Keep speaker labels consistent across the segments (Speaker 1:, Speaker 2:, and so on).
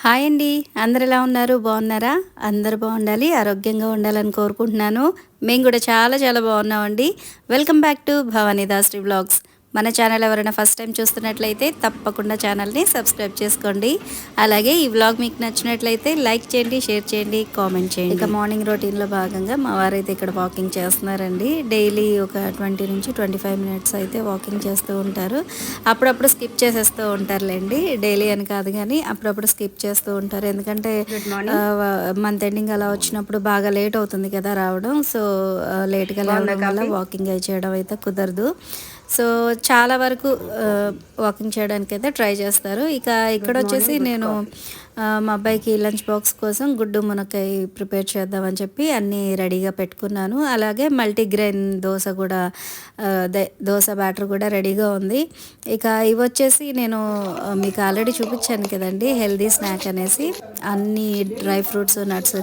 Speaker 1: Hi అండి. అందరు ఎలా ఉన్నారు? బాగున్నారా? అందరూ బాగుండాలి, ఆరోగ్యంగా ఉండాలని కోరుకుంటున్నాను. మేము కూడా చాలా చాలా బాగున్నామండి. Welcome back to Bhavani Dasari vlogs. మన ఛానల్ ఎవరైనా ఫస్ట్ టైం చూస్తున్నట్లయితే తప్పకుండా ఛానల్ని సబ్స్క్రైబ్ చేసుకోండి. అలాగే ఈ వ్లాగ్ మీకు నచ్చినట్లయితే లైక్ చేయండి, షేర్ చేయండి, కామెంట్ చేయండి. ఇక మార్నింగ్ రొటీన్లో భాగంగా మా వారైతే ఇక్కడ వాకింగ్ చేస్తున్నారండి. డైలీ ఒక 20 నుంచి 25 మినిట్స్ అయితే వాకింగ్ చేస్తూ ఉంటారు. అప్పుడప్పుడు స్కిప్ చేసేస్తూ ఉంటారులేండి. డైలీ అని కాదు కానీ అప్పుడప్పుడు స్కిప్ చేస్తూ ఉంటారు. ఎందుకంటే మంత్ ఎండింగ్ అలా వచ్చినప్పుడు బాగా లేట్ అవుతుంది కదా రావడం. సో లేట్గా లేవడం వల్ల వాకింగ్ అయి చేయడం అయితే కుదరదు. సో చాలా వరకు వాకింగ్ చేయడానికి అయితే ట్రై చేస్తారు. ఇక ఇక్కడ వచ్చేసి నేను మా అబ్బాయికి లంచ్ బాక్స్ కోసం గుడ్డు మునక్కాయ ప్రిపేర్ చేద్దామని చెప్పి అన్నీ రెడీగా పెట్టుకున్నాను. అలాగే మల్టీగ్రెయిన్ దోశ కూడా దోశ బ్యాటర్ కూడా రెడీగా ఉంది. ఇక ఇవి వచ్చేసి నేను మీకు ఆల్రెడీ చూపించాను కదండి, హెల్దీ స్నాక్ అనేసి. అన్ని డ్రై ఫ్రూట్స్ నట్స్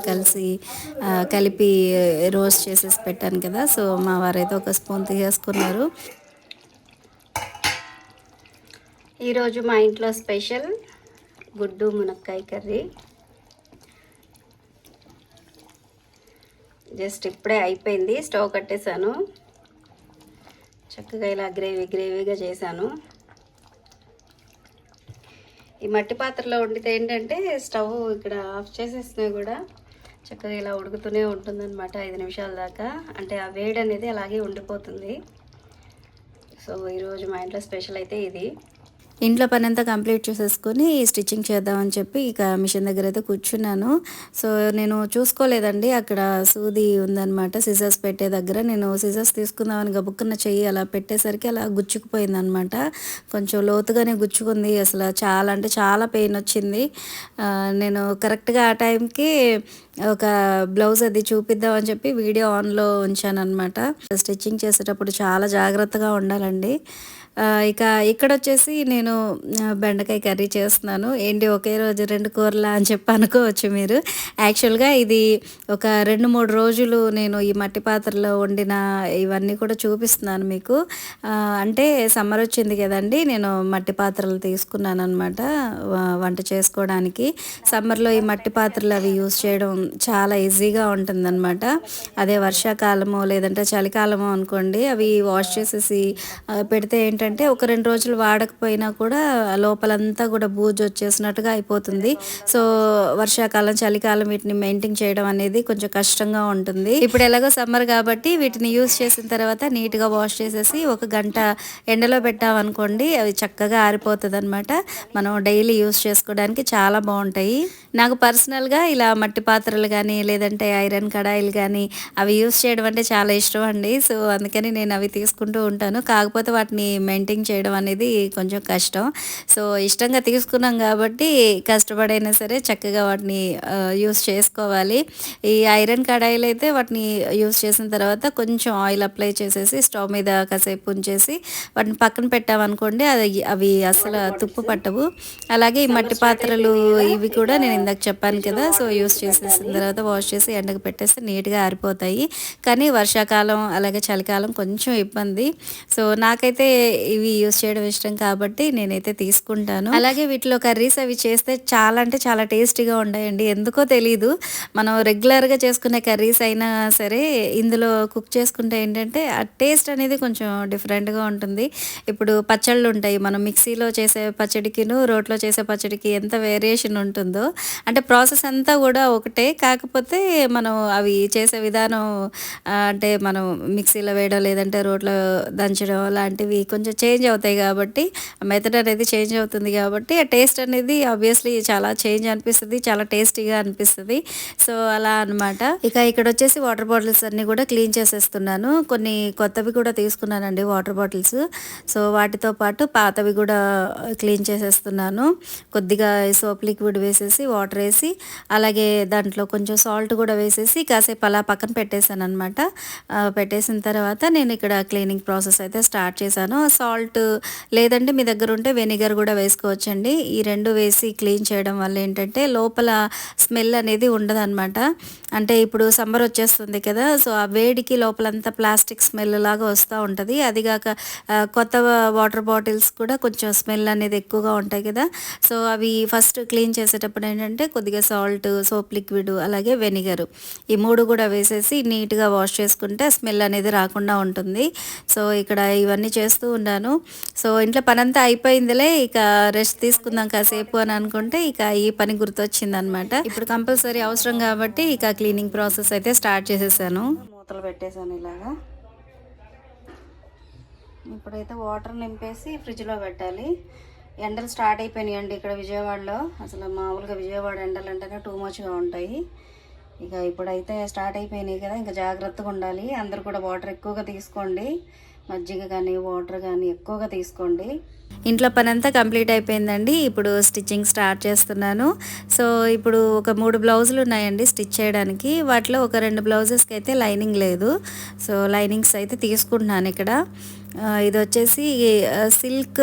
Speaker 1: కలిపి రోస్ట్ చేసేసి పెట్టాను కదా. సో మా వారైతే ఒక స్పూన్ తీసేసుకున్నారు. ఈరోజు మా ఇంట్లో స్పెషల్ గుడ్డు మునక్కాయ కర్రీ. జస్ట్ ఇప్పుడే అయిపోయింది, స్టవ్ కట్టేశాను. చక్కగా ఇలా గ్రేవీగా చేశాను. ఈ మట్టి పాత్రలో వండితే ఏంటంటే స్టవ్ ఇక్కడ ఆఫ్ చేసేసినా కూడా చక్కగా ఇలా ఉడుకుతూనే ఉంటుందన్నమాట 5 నిమిషాల దాకా. అంటే ఆ వేడి అనేది అలాగే ఉండిపోతుంది. సో ఈరోజు మా ఇంట్లో స్పెషల్ అయితే ఇది. ఇంట్లో పని అంతా కంప్లీట్ చేసేసుకొని స్టిచ్చింగ్ చేద్దామని చెప్పి ఇక మిషన్ దగ్గర అయితే కూర్చున్నాను. సో నేను చూసుకోలేదండి, అక్కడ సూది ఉందన్నమాట సిజర్స్ పెట్టే దగ్గర. నేను సిజర్స్ తీసుకుందామని గబుక్కున్న చెయ్యి అలా పెట్టేసరికి అలా గుచ్చుకుపోయిందనమాట. కొంచెం లోతుగానే గుచ్చుకుంది. అసలు చాలా అంటే చాలా పెయిన్ వచ్చింది. నేను కరెక్ట్గా ఆ టైంకి ఒక బ్లౌజ్ అది చూపిద్దామని చెప్పి వీడియో ఆన్లో ఉంచాను అనమాట. స్టిచ్చింగ్ చేసేటప్పుడు చాలా జాగ్రత్తగా ఉండాలండి. ఇక ఇక్కడ వచ్చేసి నేను బెండకాయ కర్రీ చేస్తున్నాను. ఏంటి ఒకే రోజు 2 కూరలా అని చెప్పి అనుకోవచ్చు మీరు. యాక్చువల్గా ఇది ఒక 2-3 రోజులు నేను ఈ మట్టి పాత్రలో వండిన ఇవన్నీ కూడా చూపిస్తున్నాను మీకు. అంటే సమ్మర్ వచ్చింది కదండి, నేను మట్టి పాత్రలు తీసుకున్నాను అనమాట వంట చేసుకోవడానికి. సమ్మర్లో ఈ మట్టి పాత్రలు అవి యూస్ చేయడం చాలా ఈజీగా ఉంటుందన్నమాట. అదే వర్షాకాలమో లేదంటే చలికాలమో అనుకోండి, అవి వాష్ చేసేసి పెడితే ఏంటంటే ఒక 2 రోజులు వాడకపోయినా కూడా లోపలంతా కూడా బూజు వచ్చేసినట్టుగా అయిపోతుంది. సో వర్షాకాలం చలికాలం వీటిని మెయింటైన్ చేయడం అనేది కొంచెం కష్టంగా ఉంటుంది. ఇప్పుడు ఎలాగో సమ్మర్ కాబట్టి వీటిని యూస్ చేసిన తర్వాత నీట్గా వాష్ చేసేసి 1 గంట ఎండలో పెట్టామనుకోండి, అవి చక్కగా ఆరిపోతుంది అనమాట. మనం డైలీ యూస్ చేసుకోవడానికి చాలా బాగుంటాయి. నాకు పర్సనల్గా ఇలా మట్టి పాత్రలు కానీ లేదంటే ఐరన్ కడాయిలు కానీ అవి యూస్ చేయడం అంటే చాలా ఇష్టం అండి. సో అందుకని నేను అవి తీసుకుంటూ ఉంటాను. కాకపోతే వాటిని మెయింటైన్ చేయడం అనేది కొంచెం కష్టం. సో ఇష్టంగా తీసుకున్నాం కాబట్టి కష్టపడైనా సరే చక్కగా వాటిని యూస్ చేసుకోవాలి. ఈ ఐరన్ కడాయిలు అయితే వాటిని యూస్ చేసిన తర్వాత కొంచెం ఆయిల్ అప్లై చేసేసి స్టవ్ మీద కాసేపు ఉంచేసి వాటిని పక్కన పెట్టామనుకోండి, అవి అసలు తుప్పు పట్టవు. అలాగే ఈ మట్టి పాత్రలు ఇవి కూడా నేను ఇందాక చెప్పాను కదా. సో యూస్ చేసేసిన తర్వాత వాష్ చేసి ఎండకు పెట్టేస్తే నీట్గా ఆరిపోతాయి. కానీ వర్షాకాలం అలాగే చలికాలం కొంచెం ఇబ్బంది. సో నాకైతే ఇవి యూస్ చేయడం ఇష్టం కాబట్టి నేనైతే తీసుకుంటాను. అలాగే వీటిలో కర్రీస్ అవి చేస్తే చాలా అంటే చాలా టేస్టీగా ఉంటాయండి. ఎందుకో తెలీదు, మనం రెగ్యులర్గా చేసుకునే కర్రీస్ అయినా సరే ఇందులో కుక్ చేసుకుంటే ఏంటంటే ఆ టేస్ట్ అనేది కొంచెం డిఫరెంట్గా ఉంటుంది. ఇప్పుడు పచ్చళ్ళు ఉంటాయి, మనం మిక్సీలో చేసే పచ్చడికిను రోట్లో చేసే పచ్చడికి ఎంత వేరియేషన్ ఉంటుందో. అంటే ప్రాసెస్ అంతా కూడా ఒకటే, కాకపోతే మనం అవి చేసే విధానం అంటే మనం మిక్సీలో వేయడం లేదంటే రోట్లో దంచడం లాంటివి కొంచెం చేంజ్ అవుతాయి కాబట్టి మెథడ్ అనేది చేంజ్ అవుతుంది కాబట్టి ఆ టేస్ట్ అనేది ఆబ్వియస్లీ చాలా చేంజ్ అనిపిస్తుంది, చాలా టేస్టీగా అనిపిస్తుంది. సో అలా అనమాట. ఇక ఇక్కడ వచ్చేసి వాటర్ బాటిల్స్ అన్నీ కూడా క్లీన్ చేసేస్తున్నాను. కొన్ని కొత్తవి కూడా తీసుకున్నానండి వాటర్ బాటిల్స్. సో వాటితో పాటు పాతవి కూడా క్లీన్ చేసేస్తున్నాను. కొద్దిగా సోప్ లిక్విడ్ వేసేసి వాటర్ వేసి అలాగే దాంట్లో కొంచెం సాల్ట్ కూడా వేసేసి కాసేపు అలా పక్కన పెట్టేశాను అనమాట. పెట్టేసిన తర్వాత నేను ఇక్కడ క్లీనింగ్ ప్రాసెస్ అయితే స్టార్ట్ చేశాను. సాల్ట్ లేదంటే మీ దగ్గర
Speaker 2: ఉంటే వెనిగర్ కూడా వేసుకోవచ్చండి. ఈ రెండు వేసి క్లీన్ చేయడం వల్ల ఏంటంటే లోపల స్మెల్ అనేది ఉండదన్నమాట. అంటే ఇప్పుడు సమ్మర్ వచ్చేస్తుంది కదా, సో ఆ వేడికి లోపలంతా ప్లాస్టిక్ స్మెల్ లాగా వస్తూ ఉంటుంది. అదిగాక కొత్త వాటర్ బాటిల్స్ కూడా కొంచెం స్మెల్ అనేది ఎక్కువగా ఉంటాయి కదా, సో అవి ఫస్ట్ క్లీన్ చేసేటప్పుడు ఏంటంటే కొద్దిగా సాల్ట్, సోప్ లిక్విడ్, అలాగే వెనిగర్, ఈ మూడు కూడా వేసేసి నీట్గా వాష్ చేసుకుంటే స్మెల్ అనేది రాకుండా ఉంటుంది. సో ఇక్కడ ఇవన్నీ చేస్తూ ఉన్నాను. సో ఇంట్లో పనంతా అయిపోయిందిలే, ఇక రెస్ట్ తీసుకుందాం కాసేపు అని అనుకుంటే ఇక ఈ పని గుర్తొచ్చింది అనమాట. ఇప్పుడు కంపల్సరీ అవసరం కాబట్టి ఇక క్లీనింగ్ ప్రాసెస్ అయితే స్టార్ట్ చేసేసాను.
Speaker 1: మూతలు పెట్టేశాను ఇలాగా. ఇప్పుడైతే వాటర్ నింపేసి ఫ్రిడ్జ్లో పెట్టాలి. ఎండలు స్టార్ట్ అయిపోయినాయండి ఇక్కడ విజయవాడలో. అసలు మామూలుగా విజయవాడ ఎండలు అంటేనే టూ మచ్గా ఉంటాయి. ఇక ఇప్పుడైతే స్టార్ట్ అయిపోయినాయి కదా, ఇంకా జాగ్రత్తగా ఉండాలి. అందరూ కూడా వాటర్ ఎక్కువగా తీసుకోండి, మజ్జిగ కానీ వాటర్ కానీ ఎక్కువగా తీసుకోండి.
Speaker 2: ఇంట్లో పని అంతా కంప్లీట్ అయిపోయిందండి. ఇప్పుడు స్టిచ్చింగ్ స్టార్ట్ చేస్తున్నాను. సో ఇప్పుడు ఒక 3 బ్లౌజులు ఉన్నాయండి స్టిచ్ చేయడానికి. వాటిలో ఒక 2 బ్లౌజెస్కి అయితే లైనింగ్ లేదు. సో లైనింగ్స్ అయితే తీసుకుంటున్నాను ఇక్కడ. ఇది వచ్చేసి సిల్క్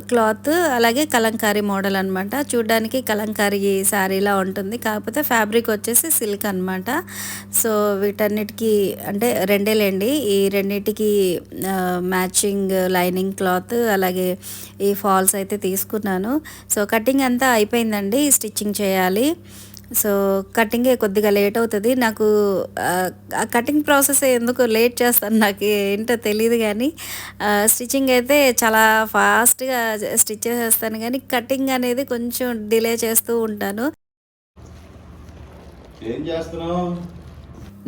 Speaker 2: క్లాత్, అలాగే కలంకారీ మోడల్ అనమాట. చూడ్డానికి కలంకారీ శారీలా ఉంటుంది, కాకపోతే ఫ్యాబ్రిక్ వచ్చేసి సిల్క్ అనమాట. సో వీటన్నిటికీ అంటే రెండేలేండి, ఈ రెండింటికి మ్యాచింగ్ లైనింగ్ క్లాత్, అలాగే ఈ ఫాల్స్ అయితే తీసుకున్నాను. సో కటింగ్ అంతా అయిపోయిందండి, స్టిచ్చింగ్ చేయాలి. సో కటింగే కొద్దిగా లేట్ అవుతుంది నాకు. ఆ కటింగ్ ప్రాసెస్ ఎందుకు లేట్ చేస్తాను నాకు ఏంటో తెలియదు, కానీ స్టిచ్చింగ్ అయితే చాలా ఫాస్ట్గా స్టిచ్ చేసేస్తాను, కానీ కటింగ్ అనేది కొంచెం డిలే చేస్తూ ఉంటాను.
Speaker 3: ఏం చేస్తున్నావు?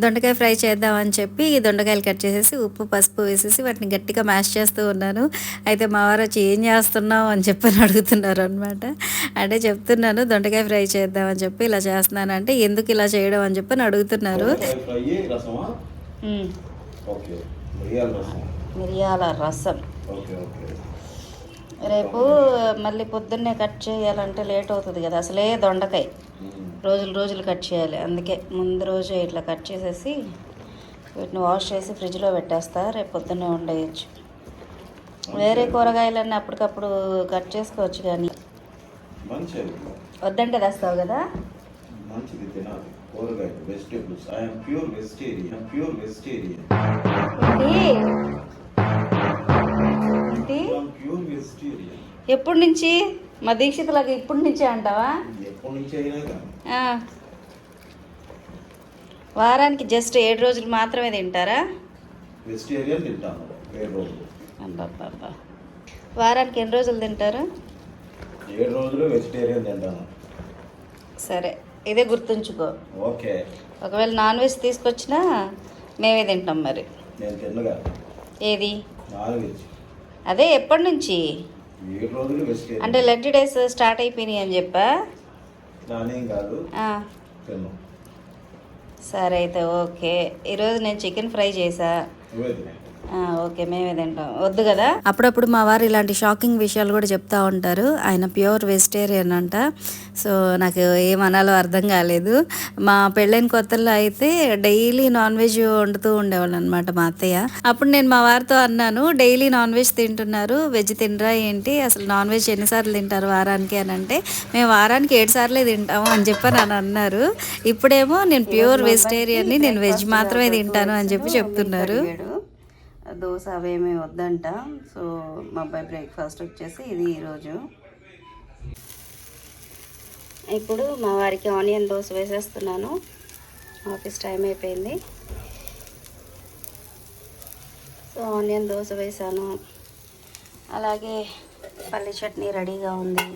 Speaker 2: దొండకాయ ఫ్రై చేద్దామని చెప్పి దొండకాయలు కట్ చేసేసి ఉప్పు పసుపు వేసేసి వాటిని గట్టిగా మ్యాష్ చేస్తూ ఉన్నాను. అయితే మా వారు వచ్చి ఏం చేస్తున్నావు అని చెప్పని అడుగుతున్నారు అనమాట. అంటే చెప్తున్నాను దొండకాయ ఫ్రై చేద్దామని చెప్పి ఇలా చేస్తున్నాను అంటే, ఎందుకు ఇలా చేయడం అని చెప్పని అడుగుతున్నారు.
Speaker 1: మిరియాల రసం రేపు మళ్ళీ పొద్దున్నే కట్ చేయాలంటే లేట్ అవుతుంది కదా, అసలే దొండకాయ రోజులు కట్ చేయాలి. అందుకే ముందు రోజు ఇట్లా కట్ చేసేసి వీటిని వాష్ చేసి ఫ్రిడ్జ్లో పెట్టేస్తా, రేపు పొద్దున్నే వండేయచ్చు. వేరే కూరగాయలన్నీ అప్పటికప్పుడు కట్ చేసుకోవచ్చు, కానీ వద్దంటే తెస్తావు కదా. ఎప్పటి నుంచి? మా దీక్షితులాగా ఇప్పటి నుంచే అంటావా? వారానికి జస్ట్ 7 రోజులు మాత్రమే తింటారా? వారానికి ఎన్ని రోజులు తింటారు?
Speaker 3: 7 రోజులు వెజిటేరియన్ తింటాను.
Speaker 1: సరే, ఇదే గుర్తుంచుకో.
Speaker 3: ఓకే.
Speaker 1: ఒకవేళ నాన్ వెజ్ తీసుకొచ్చినా మేమే తింటాం. మరి
Speaker 3: నేను తిన్నగా. ఏది? Non veg.
Speaker 1: అదే ఎప్పటి నుంచి?
Speaker 3: 7 రోజులు వెజిటేరియన్.
Speaker 1: అంటే లెంట్ డేస్ స్టార్ట్ అయిపోయినాయి అని చెప్పా.
Speaker 3: నానేం కాదు.
Speaker 1: సరే అయితే ఓకే. ఈరోజు నేను చికెన్ ఫ్రై చేసా. ఓకే, మేమే తింటాం. వద్దు కదా.
Speaker 2: అప్పుడప్పుడు మా వారు ఇలాంటి షాకింగ్ విషయాలు కూడా చెప్తా ఉంటారు. ఆయన ప్యూర్ వెజిటేరియన్ అంట. సో నాకు ఏమనాలో అర్థం కాలేదు. మా పెళ్ళైన కొత్తల్లో అయితే డైలీ నాన్ వెజ్ వండుతూ ఉండేవాళ్ళు అనమాట మా అత్తయ్య. అప్పుడు నేను మా వారితో అన్నాను, డైలీ నాన్ వెజ్ తింటున్నారు, వెజ్ తినరా ఏంటి, అసలు నాన్ వెజ్ ఎన్నిసార్లు తింటారు వారానికి అని అంటే, మేము వారానికి 7 సార్లే తింటాము అని చెప్పి నన్ను అన్నారు. ఇప్పుడేమో నేను ప్యూర్ వెజిటేరియన్ని, నేను వెజ్ మాత్రమే తింటాను అని చెప్పి చెప్తున్నారు.
Speaker 1: దోశ అవేమీ వద్దంట. సో మా అబ్బాయి బ్రేక్ఫాస్ట్ వచ్చేసి ఇది ఈరోజు. ఇప్పుడు మా వారికి ఆనియన్ దోశ వేసేస్తున్నాను. ఆఫీస్ టైం అయిపోయింది. సో ఆనియన్ దోశ వేసాను. అలాగే పల్లి చట్నీ రెడీగా ఉంది.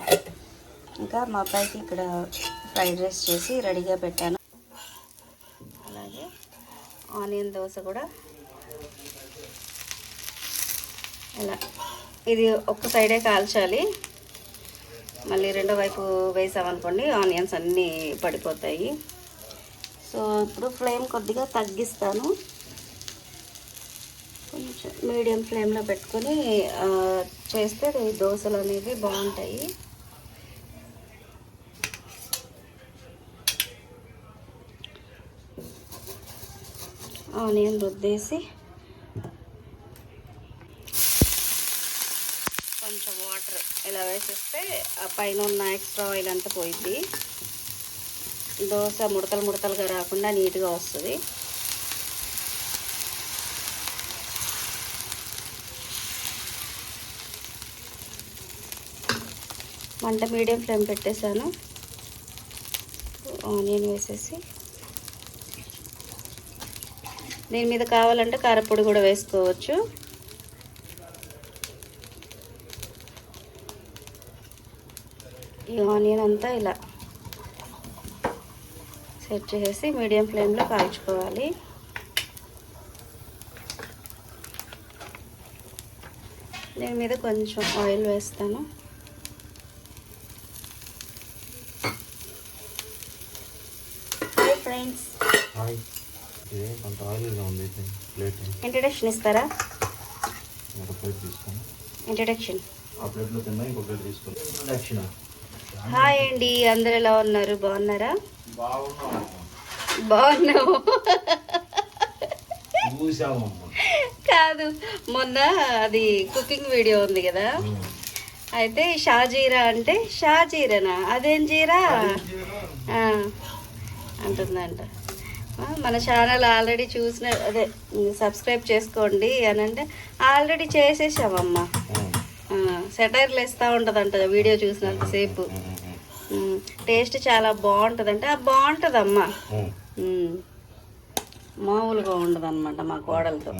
Speaker 1: ఇంకా మా అబ్బాయికి ఇక్కడ ఫ్రైడ్ రైస్ చేసి రెడీగా పెట్టాను. అలాగే ఆనియన్ దోశ కూడా ఇలా, ఇది ఒక్క సైడే కాల్చాలి. మళ్ళీ రెండో వైపు వేసామనుకోండి ఆనియన్స్ అన్నీ పడిపోతాయి. సో ఇప్పుడు ఫ్లేమ్ కొద్దిగా తగ్గిస్తాను. కొంచెం మీడియం ఫ్లేమ్లో పెట్టుకొని చేస్తే దోశలు అనేవి బాగుంటాయి. ఆనియన్ రుద్దేసి కొంచెం వాటర్ ఇలా ఆ పైన ఉన్న ఎక్స్ట్రా ఆయిల్ అంతా పోయిద్ది. దోశ ముడతలు ముడతలుగా రాకుండా నీట్గా వస్తుంది. మంట మీడియం ఫ్లేమ్ పెట్టేశాను. ఆనియన్ వేసేసి దీని మీద కావాలంటే కారపొడి కూడా వేసుకోవచ్చు. ఈ ఆనియన్ అంతా ఇలా సెట్ చేసి మీడియం ఫ్లేమ్లో కాల్చుకోవాలి. దీని మీద కొంచెం ఆయిల్ వేస్తాను. హాయ్ ఫ్రెండ్స్,
Speaker 3: అంత ఆయిల్గా ఉంది ప్లేట్.
Speaker 1: ఇంట్రడక్షన్ ఇస్తారా?
Speaker 3: ఒక ప్లేట్ తీసుకోండి.
Speaker 1: ఇంట్రడక్షన్.
Speaker 3: ఆ ప్లేట్లో తిన్నా ఇంకో ప్లేట్ తీసుకోండి. ఇంట్రడక్షన్.
Speaker 1: హాయ్ అండి, అందరు ఎలా ఉన్నారు? బాగున్నారా?
Speaker 3: బాగున్నావు.
Speaker 1: బాగున్నావు
Speaker 3: చూసామమ్మా.
Speaker 1: కాదు, మొన్న అది కుకింగ్ వీడియో ఉంది కదా, అయితే షాజీరా అంటే షాజీరానా, అదేం జీరా అంటుందంట. మన ఛానల్ ఆల్రెడీ చూసిన, అదే సబ్స్క్రైబ్ చేసుకోండి అని అంటే ఆల్రెడీ చేసేసామమ్మా. సెటైర్లు వేస్తూ ఉంటుందంట వీడియో చూసినంతసేపు. టేస్ట్ చాలా బాగుంటుందంటే బాగుంటుందమ్మా. మామూలుగా ఉండదు అనమాట మా కోడలతో.